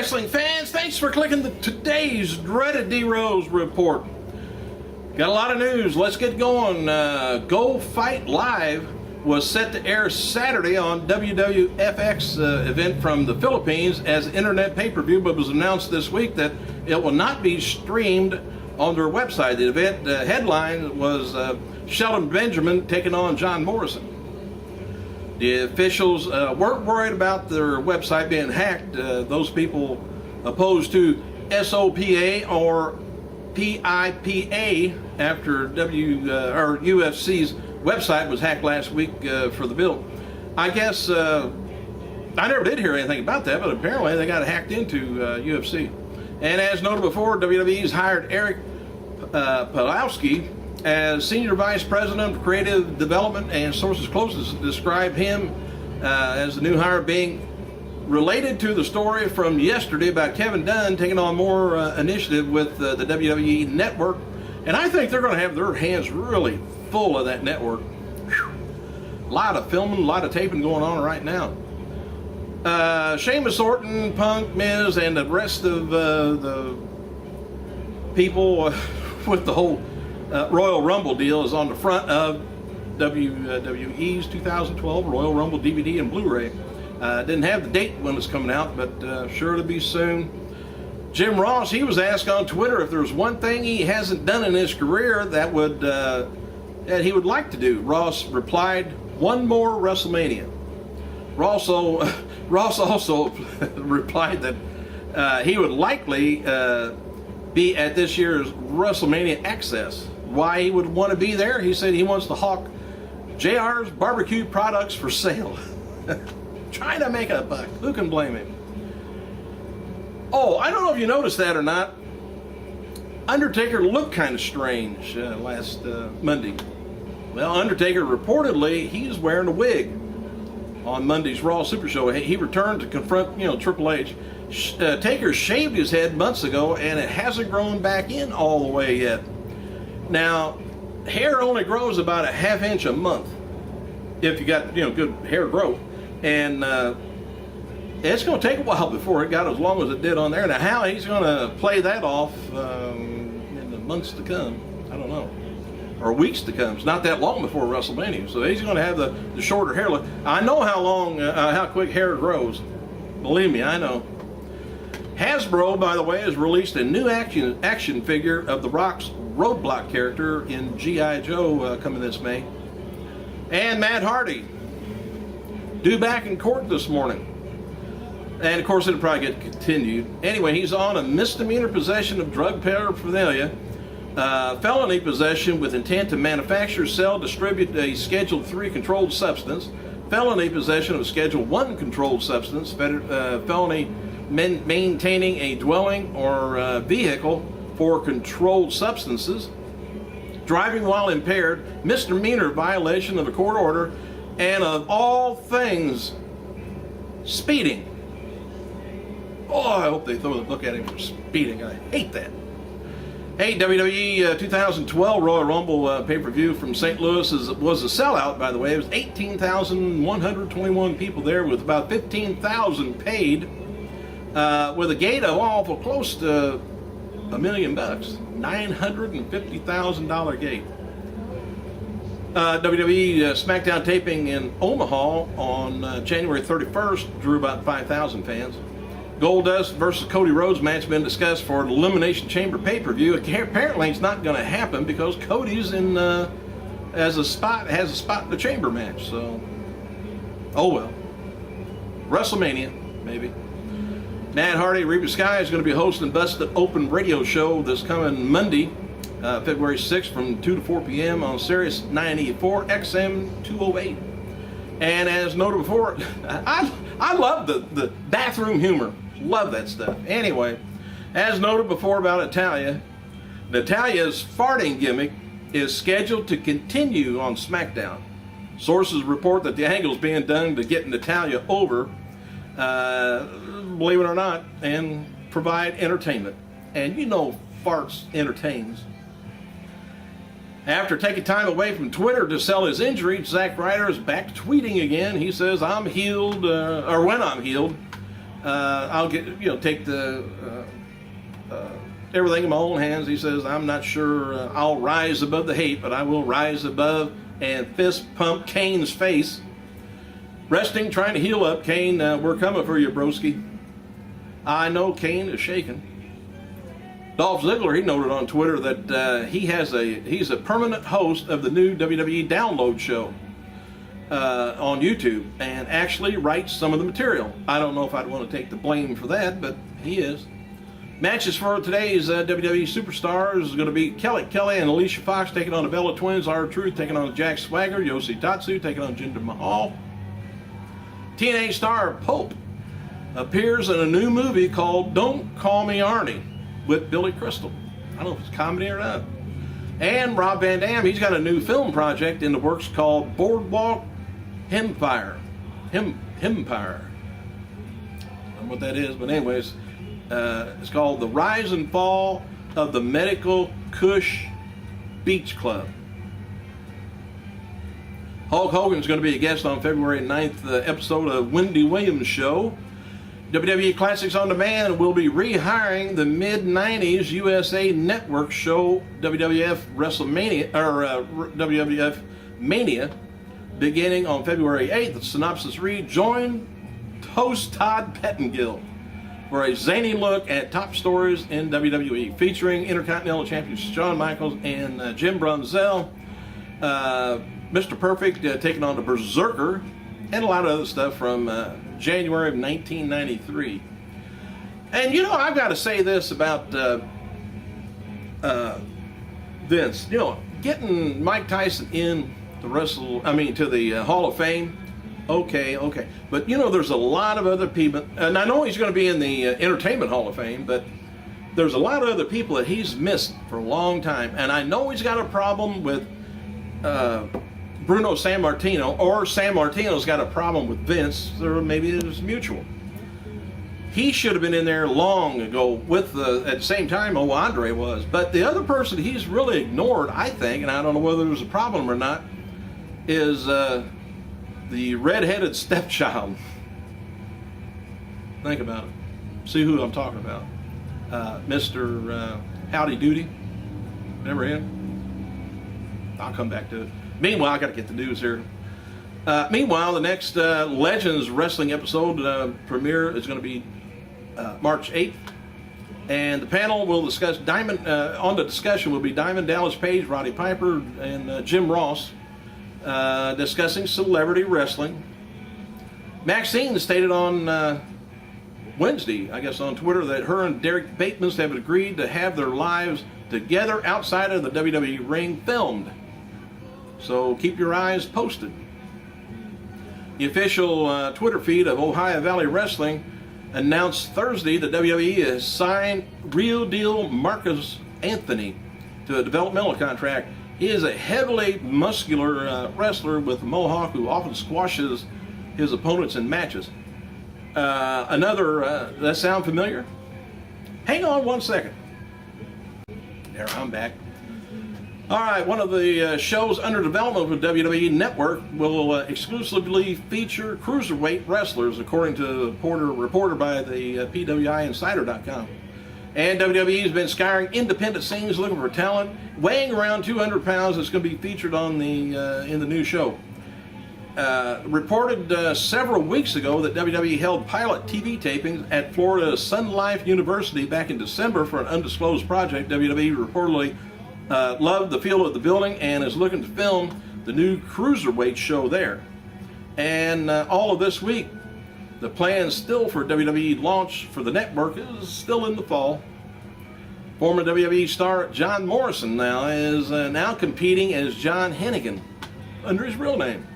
wrestling fans, thanks for clicking today's dreaded D-Rose report. Got a lot of news. Let's get going. Go Fight Live was set to air Saturday on WWFX event from the Philippines as internet pay-per-view, but was announced this week that it will not be streamed on their website. The event headline was Shelton Benjamin taking on John Morrison. The officials weren't worried about their website being hacked. Those people opposed to SOPA or PIPA after UFC's website was hacked last week for the bill. I guess I never did hear anything about that, but apparently they got hacked into UFC. And as noted before, WWE's hired Eric Pawlowski as Senior Vice President of Creative Development, and sources closest describe him as the new hire being related to the story from yesterday about Kevin Dunn taking on more initiative with the WWE Network. And I think they're going to have their hands really full of that network. Whew. A lot of filming, a lot of taping going on right now. Sheamus, Orton, Punk, Miz, and the rest of the people with the whole Royal Rumble deal is on the front of WWE's 2012 Royal Rumble DVD and Blu-ray. Didn't have the date when it's coming out, but sure to be soon. Jim Ross, he was asked on Twitter if there's one thing he hasn't done in his career that he would like to do. Ross replied, "One more WrestleMania." Ross also replied that he would likely be at this year's WrestleMania Access. Why he would want to be there? He said he wants to hawk JR's barbecue products for sale. Trying to make a buck. Who can blame him? Oh, I don't know if you noticed that or not. Undertaker looked kind of strange last Monday. Well, Undertaker reportedly he's wearing a wig on Monday's Raw Super Show. He returned to confront, Triple H. Taker shaved his head months ago, and it hasn't grown back in all the way yet. Now, hair only grows about a half inch a month if you got good hair growth, and it's going to take a while before it got as long as it did on there. Now, how he's going to play that off in the months to come, I don't know, or weeks to come. It's not that long before WrestleMania, so he's going to have the shorter hair look. I know how quick hair grows. Believe me, I know. Hasbro, by the way, has released a new action figure of The Rock's Roadblock character in G.I. Joe coming this May. And Matt Hardy, due back in court this morning. And of course it'll probably get continued. Anyway, he's on a misdemeanor possession of drug paraphernalia, felony possession with intent to manufacture, sell, distribute a Schedule III controlled substance, felony possession of a Schedule I controlled substance, felony maintaining a dwelling or vehicle for controlled substances, driving while impaired, misdemeanor violation of a court order, and of all things, speeding. Oh, I hope they throw a look at him for speeding. I hate that. Hey, WWE 2012 Royal Rumble pay-per-view from St. Louis was a sellout, by the way. It was 18,121 people there with about 15,000 paid, with a gate of awful close to $1 million, $950,000 gate. WWE SmackDown taping in Omaha on January 31st drew about 5,000 fans. Goldust versus Cody Rhodes match been discussed for an Elimination Chamber pay-per-view. Apparently it's not going to happen because Cody's in has a spot in the Chamber match. So, oh well. WrestleMania, maybe. Matt Hardy, Reba Sky is going to be hosting the Busted Open radio show this coming Monday, February 6th from 2 to 4 p.m. on Sirius 984 XM 208. And as noted before, I love the bathroom humor. Love that stuff. Anyway, as noted before about Natalia's farting gimmick is scheduled to continue on SmackDown. Sources report that the angle is being done to get Natalya over, believe it or not, and provide entertainment. And farts entertains. After taking time away from Twitter to sell his injury, Zack Ryder is back tweeting again. He says, "I'm healed, or when I'm healed, I'll take the everything in my own hands. He says, I'm not sure I'll rise above the hate, but I will rise above and fist pump Kane's face. Resting, trying to heal up. Kane, we're coming for you, broski. I know Kane is shaking. Dolph Ziggler, he noted on Twitter that he's a permanent host of the new WWE Download show on YouTube and actually writes some of the material. I don't know if I'd want to take the blame for that, but he is. Matches for today's WWE Superstars is going to be Kelly and Alicia Fox taking on the Bella Twins, R-Truth taking on Jack Swagger, Yossi Tatsu taking on Jinder Mahal. TNA star Pope appears in a new movie called Don't Call Me Arnie with Billy Crystal. I don't know if it's comedy or not. And Rob Van Dam, he's got a new film project in the works called Boardwalk Empire. Empire. I don't know what that is, but anyways, it's called The Rise and Fall of the Medical Cush Beach Club. Hulk Hogan's going to be a guest on February 9th episode of Wendy Williams' show. WWE Classics On Demand will be rehiring the mid-90s USA Network show WWF WrestleMania, or WWF Mania, beginning on February 8th. The synopsis reads, join host Todd Pettengill for a zany look at top stories in WWE, featuring Intercontinental Champions Shawn Michaels and Jim Brunzell. Mr. Perfect taking on the Berserker, and a lot of other stuff from January of 1993. And I've got to say this about Vince. Getting Mike Tyson in to the Hall of Fame. Okay. But there's a lot of other people, and I know he's going to be in the Entertainment Hall of Fame, but there's a lot of other people that he's missed for a long time. And I know he's got a problem with Bruno Sammartino, or Sammartino's got a problem with Vince, or maybe it's mutual. He should have been in there long ago at the same time Andre was. But the other person he's really ignored, I think, and I don't know whether there's a problem or not, is the red-headed stepchild. Think about it. See who I'm talking about. Mr. Howdy Doody. Remember him? I'll come back to it. Meanwhile, I got to get the news here. Meanwhile, the next Legends Wrestling episode premiere is going to be March 8th. And the panel will discuss on the discussion will be Diamond Dallas Page, Roddy Piper, and Jim Ross discussing celebrity wrestling. Maxine stated on Wednesday, I guess on Twitter, that her and Derek Bateman have agreed to have their lives together outside of the WWE ring filmed. So keep your eyes posted. The official Twitter feed of Ohio Valley Wrestling announced Thursday that WWE has signed Real Deal Marcus Anthony to a developmental contract. He is a heavily muscular wrestler with a mohawk who often squashes his opponents in matches. Does that sound familiar? Hang on one second. There, I'm back. All right, one of the shows under development with WWE Network will exclusively feature cruiserweight wrestlers, according to a reporter by the PWIinsider.com. And WWE has been scouring independent scenes looking for talent weighing around 200 pounds that's going to be featured on in the new show. Reported several weeks ago that WWE held pilot TV tapings at Florida Sun Life University back in December for an undisclosed project. WWE reportedly loved the feel of the building and is looking to film the new cruiserweight show there. And all of this week, the plan still for WWE launch for the network is still in the fall. Former WWE star John Morrison now is now competing as John Hennigan under his real name.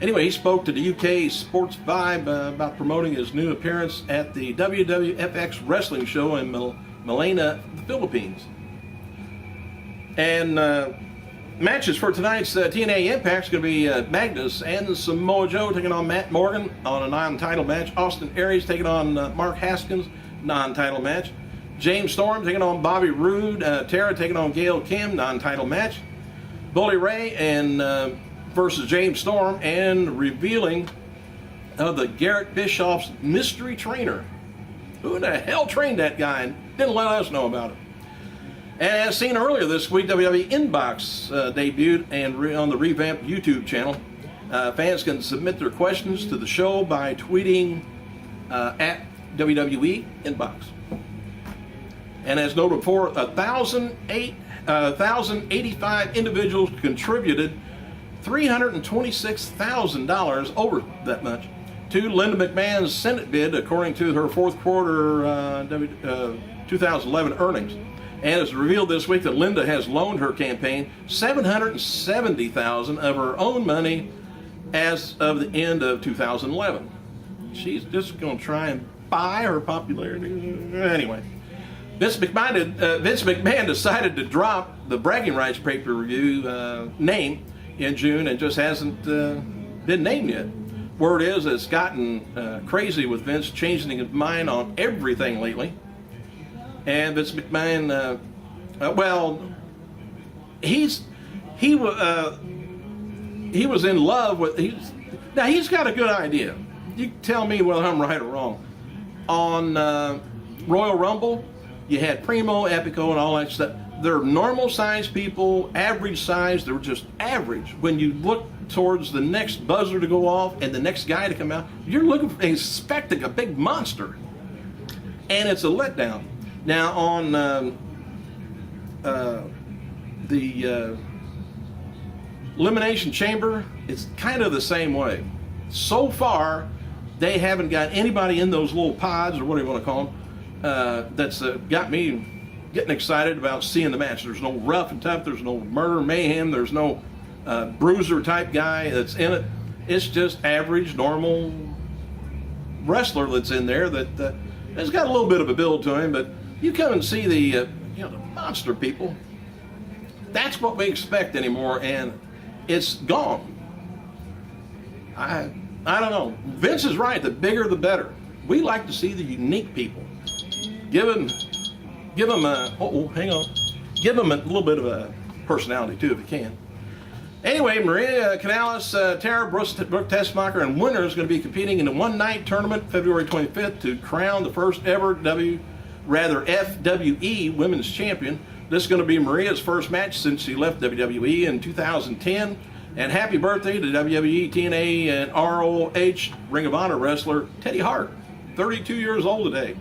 Anyway, he spoke to the UK Sports Vibe about promoting his new appearance at the WWFX wrestling show in Manila, the Philippines. And matches for tonight's TNA Impact is going to be Magnus and Samoa Joe taking on Matt Morgan on a non-title match. Austin Aries taking on Mark Haskins, non-title match. James Storm taking on Bobby Roode. Tara taking on Gail Kim, non-title match. Bully Ray and versus James Storm, and revealing of the Garrett Bischoff's mystery trainer. Who in the hell trained that guy and didn't let us know about it? And as seen earlier this week, WWE Inbox debuted and on the revamped YouTube channel. Fans can submit their questions to the show by tweeting at WWE Inbox. And as noted before, 1,085 individuals contributed $326,000, over that much, to Linda McMahon's Senate bid, according to her fourth quarter 2011 earnings. And it's revealed this week that Linda has loaned her campaign $770,000 of her own money as of the end of 2011. She's just going to try and buy her popularity. Anyway, Vince McMahon decided to drop the bragging rights pay-per-view name in June and just hasn't been named yet. Word is it's gotten crazy with Vince changing his mind on everything lately. And Vince McMahon, well, he was in love with. Now he's got a good idea. You tell me whether I'm right or wrong. On Royal Rumble, you had Primo, Epico, and all that stuff. They're normal sized people, average size. They're just average. When you look towards the next buzzer to go off and the next guy to come out, you're expecting a big monster, and it's a letdown. Now on the Elimination Chamber, it's kind of the same way. So far, they haven't got anybody in those little pods, or whatever you want to call them, that's got me getting excited about seeing the match. There's no rough and tough, there's no murder, mayhem, there's no bruiser type guy that's in it. It's just average, normal wrestler that's in there that has got a little bit of a build to him, but you come and see the the monster people. That's what we expect anymore, and it's gone. I don't know. Vince is right. The bigger, the better. We like to see the unique people. Give them a hang on. Give them a little bit of a personality too, if you can. Anyway, Maria Canales, Tara Brooke Tessmacher, and winner is going to be competing in a one-night tournament February 25th to crown the first ever FWE Women's Champion. This is going to be Maria's first match since she left WWE in 2010. And happy birthday to WWE, TNA, and ROH Ring of Honor wrestler Teddy Hart, 32 years old today.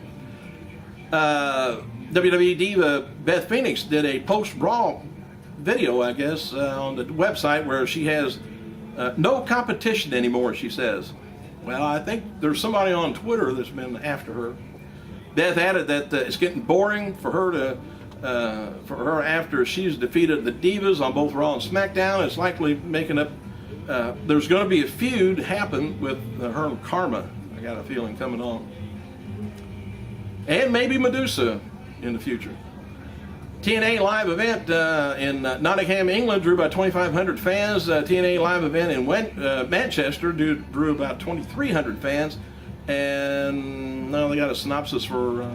WWE diva Beth Phoenix did a post-Raw video, I guess, on the website where she has no competition anymore, she says. Well, I think there's somebody on Twitter that's been after her. Beth added that it's getting boring for her after she's defeated the Divas on both Raw and SmackDown. It's likely making up. There's going to be a feud happen with her and Karma. I got a feeling coming on, and maybe Medusa in the future. TNA live event in Nottingham, England, drew about 2,500 fans. TNA live event in Manchester drew about 2,300 fans. And now they got a synopsis for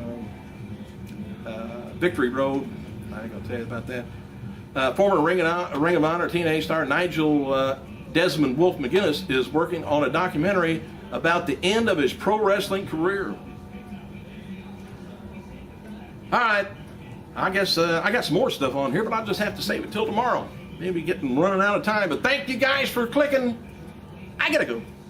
Victory Road. I ain't gonna tell you about that. Former Ring of Honor TNA star Nigel Desmond Wolf McGuinness is working on a documentary about the end of his pro wrestling career. All right, I guess I got some more stuff on here, but I'll just have to save it till tomorrow. Maybe running out of time. But thank you guys for clicking. I gotta go.